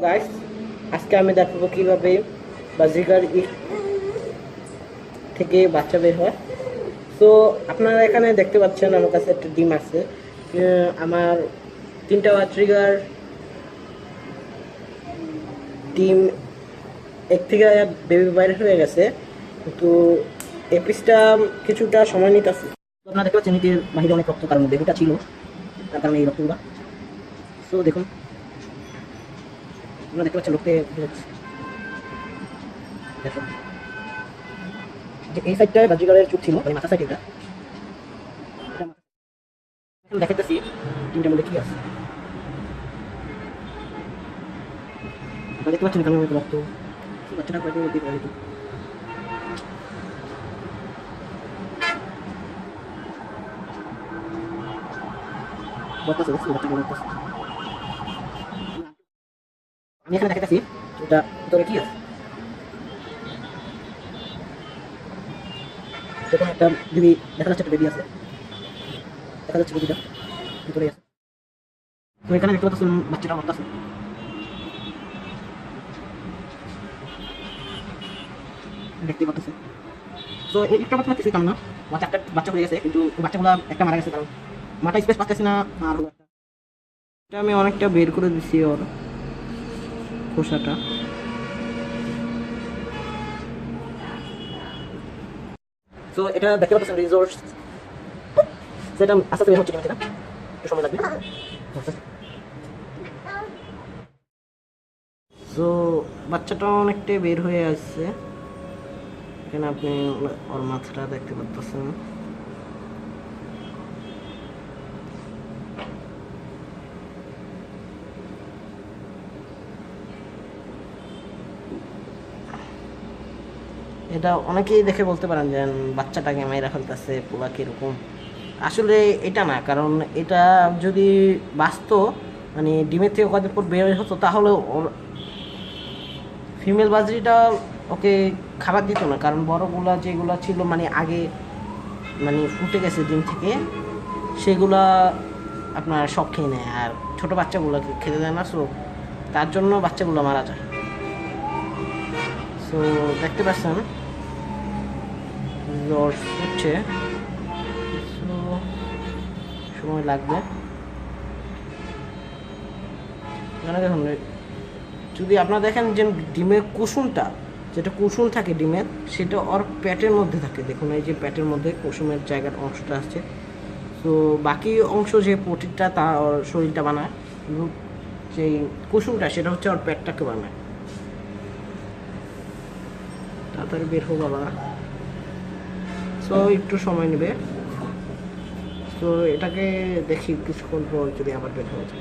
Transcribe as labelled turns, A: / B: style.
A: Guys, আজকে আমি দেখাবো কিভাবে বাজিকার ইট থেকে বাচ্চা বের হয়। তো আপনারা এখানে দেখতে পাচ্ছেন আমার কাছে একটা ডিম আছে। আমার 3টা বাজিকার ডিম এক থেকে বেবি বাইরে হয়ে গেছে, কিন্তু এই পিসটা কিছুটা সময় নিতেছে। আপনারা দেখতে পাচ্ছেন নিচের বাহিরে অনেক রক্ত, কারণ বেবিটা ছিল, তার কারণে এই রক্তগুলো। তো দেখুন, আপনারা দেখতে পাচ্ছেন রক্তে দেখুন যে এই সাইডটায় বাজিগারের চুপ ছিল, মানে মাথা সাইড এটা দেখাইতেছি তিনটার মধ্যে কি আছে। আপনারা দেখতে পাচ্ছেন এখানে রক্ত, বাচ্চাটা কয়েকদিন মধ্যে পড়ে যেত। আমি এখানে দেখাইতেছি ওটা ভিতরে কি আছে। দেখুন একটা বেবি দেখা যাচ্ছে, একটা বেবি আছে, দেখা যাচ্ছে বেবিটা ভিতরে আছে। তো এখানে দেখতে পাচ্ছেন বাচ্চাটা মরতেছে। দেখতে পাচ্ছেন। তো একটা বাচ্চা কিছুই কাম না, বাচ্চা একটা বাচ্চা হয়ে গেছে, কিন্তু বাচ্চাগুলো একটা মারা গেছে, কারণ মাথা স্পেস পাচ্ছে না। আর এটা আমি অনেকটা বের করে দিছি ওর খোসাটা। তো এটা দেখতে পাচ্ছেন রিসোর্স, সেটা আস্তে আস্তে বের হচ্ছে, কিনা একটু সময় লাগবে। তো বাচ্চাটা অনেকটাই বের হয়ে আসছে। এখানে আপনি ওর মাথাটা দেখতে পাচ্ছেন। এটা অনেকেই দেখে বলতে পারেন যে বাচ্চাটাকে মেয়েরা ফেলতেছে, পোলা কিরকম। আসলে এটা না, কারণ এটা যদি বাঁচতো, মানে ডিমের থেকে কদিন পর বের হতো, তাহলে ওর ফিমেল বাজরিটা ওকে খাবার দিত না, কারণ বড়গুলা যেগুলা ছিল মানে আগে মানে ফুটে গেছে ডিম থেকে, সেগুলা আপনার সব খেয়ে নেয়, আর ছোটো বাচ্চাগুলোকে খেতে দেয় না। সো তার জন্য বাচ্চাগুলো মারা যায়। সো দেখতে পাচ্ছেন জ্বর হচ্ছে, সময় লাগবে। দেখুন, যদি আপনারা দেখেন যে ডিমের কুসুমটা, যেটা কুসুম থাকে ডিমের, সেটা ওর পেটের মধ্যে থাকে। দেখুন এই যে পেটের মধ্যে কুসুমের জায়গার অংশটা আসছে। তো বাকি অংশ যে প্রোটিনটা তা ওর শরীরটা বানায়, কিন্তু যেই কুসুমটা সেটা হচ্ছে ওর পেটটাকে বানায়। তাড়াতাড়ি বের হোক বাবা। সো একটু সময় নেবে। তো এটাকে দেখি কিছুক্ষণ পর যদি আবার বের হয়ে যায়।